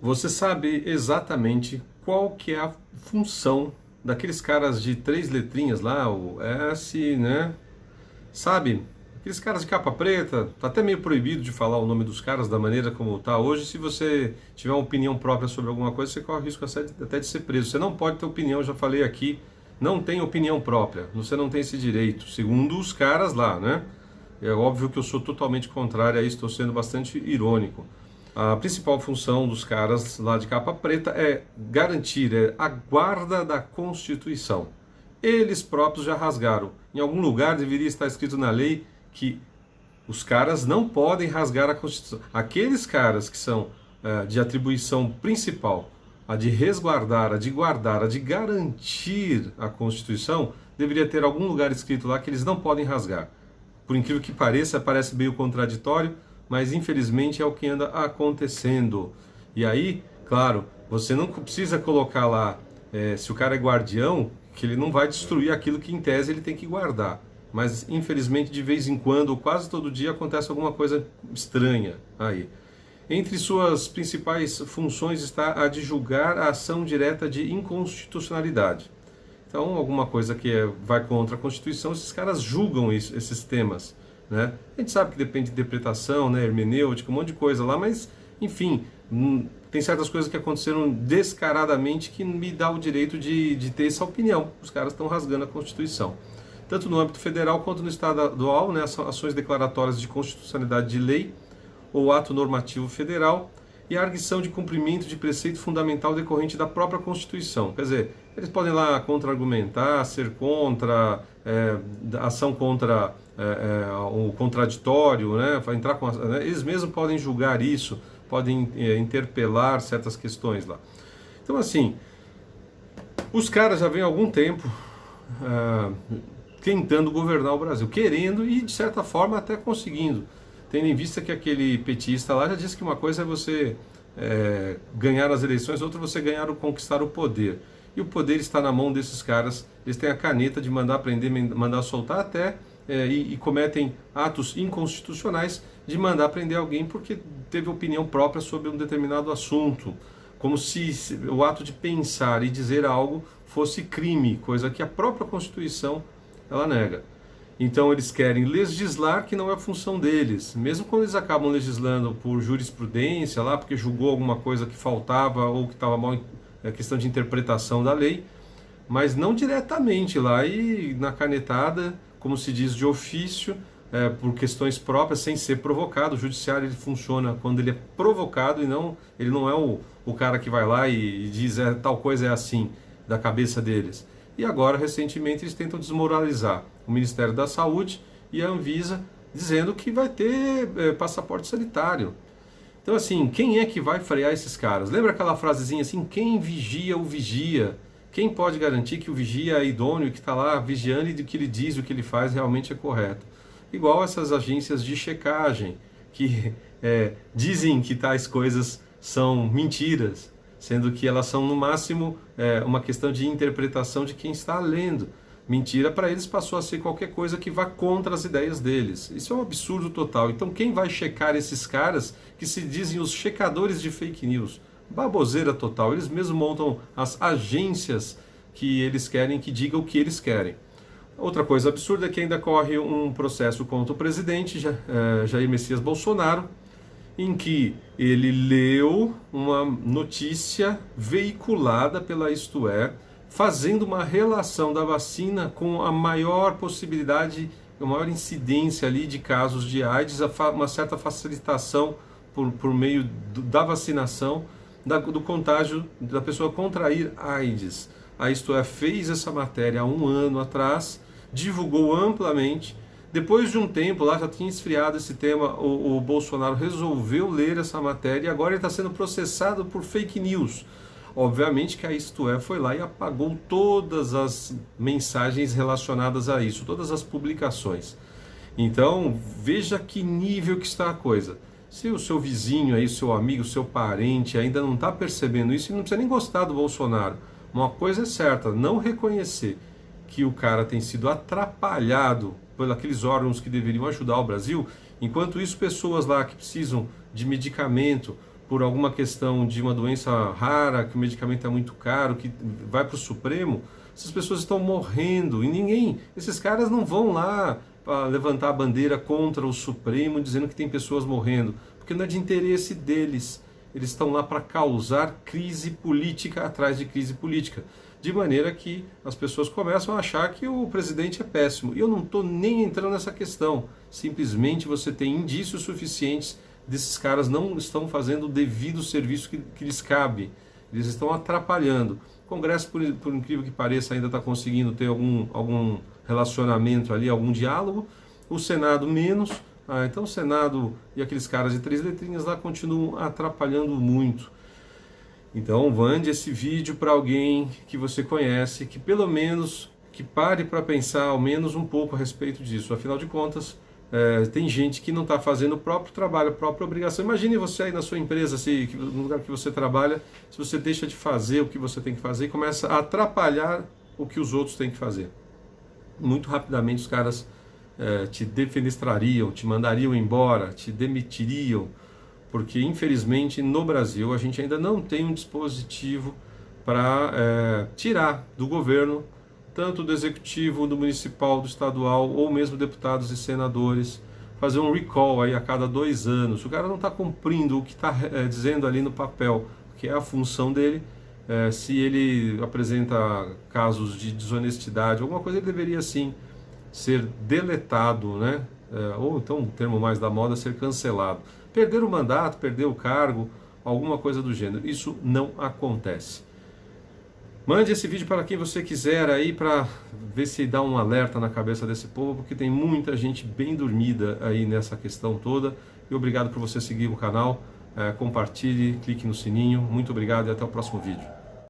Você sabe exatamente qual que é a função daqueles caras de três letrinhas lá, o S, né? Sabe? Aqueles caras de capa preta, tá até meio proibido de falar o nome dos caras da maneira como tá hoje. Se você tiver uma opinião própria sobre alguma coisa, você corre o risco até de ser preso. Você não pode ter opinião, já falei aqui, não tem opinião própria. Você não tem esse direito, segundo os caras lá, né? É óbvio que eu sou totalmente contrário a isso, estou sendo bastante irônico. A principal função dos caras lá de capa preta é garantir a guarda da Constituição. Eles próprios já rasgaram. Em algum lugar deveria estar escrito na lei que os caras não podem rasgar a Constituição. Aqueles caras que são de atribuição principal, a de resguardar, a de guardar, a de garantir a Constituição, deveria ter algum lugar escrito lá que eles não podem rasgar. Por incrível que pareça, parece meio contraditório, mas infelizmente é o que anda acontecendo. E aí, claro, você não precisa colocar lá, se o cara é guardião, que ele não vai destruir aquilo que em tese ele tem que guardar. Mas infelizmente de vez em quando, ou quase todo dia, acontece alguma coisa estranha aí. Entre suas principais funções está a de julgar a ação direta de inconstitucionalidade. Então, alguma coisa que vai contra a Constituição, esses caras julgam esses temas, né? A gente sabe que depende de interpretação, né, hermenêutica, um monte de coisa lá, mas, enfim, tem certas coisas que aconteceram descaradamente que me dá o direito de ter essa opinião. Os caras estão rasgando a Constituição. Tanto no âmbito federal quanto no estadual, né, ações declaratórias de constitucionalidade de lei ou ato normativo federal, e a arguição de cumprimento de preceito fundamental decorrente da própria Constituição. Quer dizer, eles podem lá contra-argumentar, ser contra, ação contra o contraditório, né, entrar com, né, eles mesmos podem julgar isso, podem interpelar certas questões lá. Então, assim, os caras já vêm há algum tempo tentando governar o Brasil, querendo e, de certa forma, até conseguindo. Tendo em vista que aquele petista lá já disse que uma coisa é você ganhar as eleições, outra é você ganhar ou conquistar o poder. E o poder está na mão desses caras, eles têm a caneta de mandar prender, mandar soltar até, e cometem atos inconstitucionais de mandar prender alguém porque teve opinião própria sobre um determinado assunto. Como se o ato de pensar e dizer algo fosse crime, coisa que a própria Constituição ela nega. Então eles querem legislar que não é a função deles. Mesmo quando eles acabam legislando por jurisprudência, lá porque julgou alguma coisa que faltava ou que estava mal, questão de interpretação da lei, mas não diretamente lá e na canetada, como se diz, de ofício, por questões próprias, sem ser provocado. O judiciário ele funciona quando ele é provocado e não, ele não é o cara que vai lá e diz tal coisa é assim, da cabeça deles. E agora, recentemente, eles tentam desmoralizar o Ministério da Saúde e a Anvisa, dizendo que vai ter passaporte sanitário. Então, assim, quem é que vai frear esses caras? Lembra aquela frasezinha assim, quem vigia o vigia? Quem pode garantir que o vigia é idôneo, que está lá vigiando e do que ele diz, o que ele faz realmente é correto? Igual essas agências de checagem, que dizem que tais coisas são mentiras, sendo que elas são, no máximo, uma questão de interpretação de quem está lendo. Mentira, para eles, passou a ser qualquer coisa que vá contra as ideias deles. Isso é um absurdo total. Então, quem vai checar esses caras que se dizem os checadores de fake news? Baboseira total. Eles mesmos montam as agências que eles querem que digam o que eles querem. Outra coisa absurda é que ainda corre um processo contra o presidente Jair Messias Bolsonaro, em que ele leu uma notícia veiculada pela Isto É, fazendo uma relação da vacina com a maior possibilidade, a maior incidência ali de casos de AIDS, uma certa facilitação por meio da vacinação, do contágio, da pessoa contrair AIDS. A Isto É fez essa matéria há um ano atrás, divulgou amplamente. Depois de um tempo, lá já tinha esfriado esse tema, o Bolsonaro resolveu ler essa matéria e agora ele está sendo processado por fake news. Obviamente que a Isto É foi lá e apagou todas as mensagens relacionadas a isso, todas as publicações. Então, veja que nível que está a coisa. Se o seu vizinho, aí, o seu amigo, o seu parente ainda não está percebendo isso, não precisa nem gostar do Bolsonaro. Uma coisa é certa, não reconhecer que o cara tem sido atrapalhado por aqueles órgãos que deveriam ajudar o Brasil, enquanto isso pessoas lá que precisam de medicamento por alguma questão de uma doença rara, que o medicamento é muito caro, que vai para o Supremo, essas pessoas estão morrendo e esses caras não vão lá para levantar a bandeira contra o Supremo dizendo que tem pessoas morrendo, porque não é de interesse deles. Eles estão lá para causar crise política atrás de crise política, de maneira que as pessoas começam a achar que o presidente é péssimo. E eu não estou nem entrando nessa questão, simplesmente você tem indícios suficientes desses caras não estão fazendo o devido serviço que lhes cabe. Eles estão atrapalhando. O Congresso, por incrível que pareça, ainda está conseguindo ter algum relacionamento ali, algum diálogo. O Senado menos. Então o Senado e aqueles caras de 3 letrinhas lá continuam atrapalhando muito. Então mande esse vídeo para alguém que você conhece, que pelo menos que pare para pensar ao menos um pouco a respeito disso. Afinal de contas, tem gente que não está fazendo o próprio trabalho, a própria obrigação. Imagine você aí na sua empresa, no lugar que você trabalha, se você deixa de fazer o que você tem que fazer e começa a atrapalhar o que os outros têm que fazer. Muito rapidamente os caras te defenestrariam, te mandariam embora, te demitiriam, porque infelizmente no Brasil a gente ainda não tem um dispositivo para tirar do governo, tanto do executivo, do municipal, do estadual, ou mesmo deputados e senadores, fazer um recall aí a cada 2 anos. O cara não está cumprindo o que está dizendo ali no papel, que é a função dele. Se ele apresenta casos de desonestidade, alguma coisa, ele deveria sim ser deletado, né? Ou então, um termo mais da moda, ser cancelado. Perder o mandato, perder o cargo, alguma coisa do gênero. Isso não acontece. Mande esse vídeo para quem você quiser aí, para ver se dá um alerta na cabeça desse povo, porque tem muita gente bem dormida aí nessa questão toda. E obrigado por você seguir o canal, compartilhe, clique no sininho. Muito obrigado e até o próximo vídeo.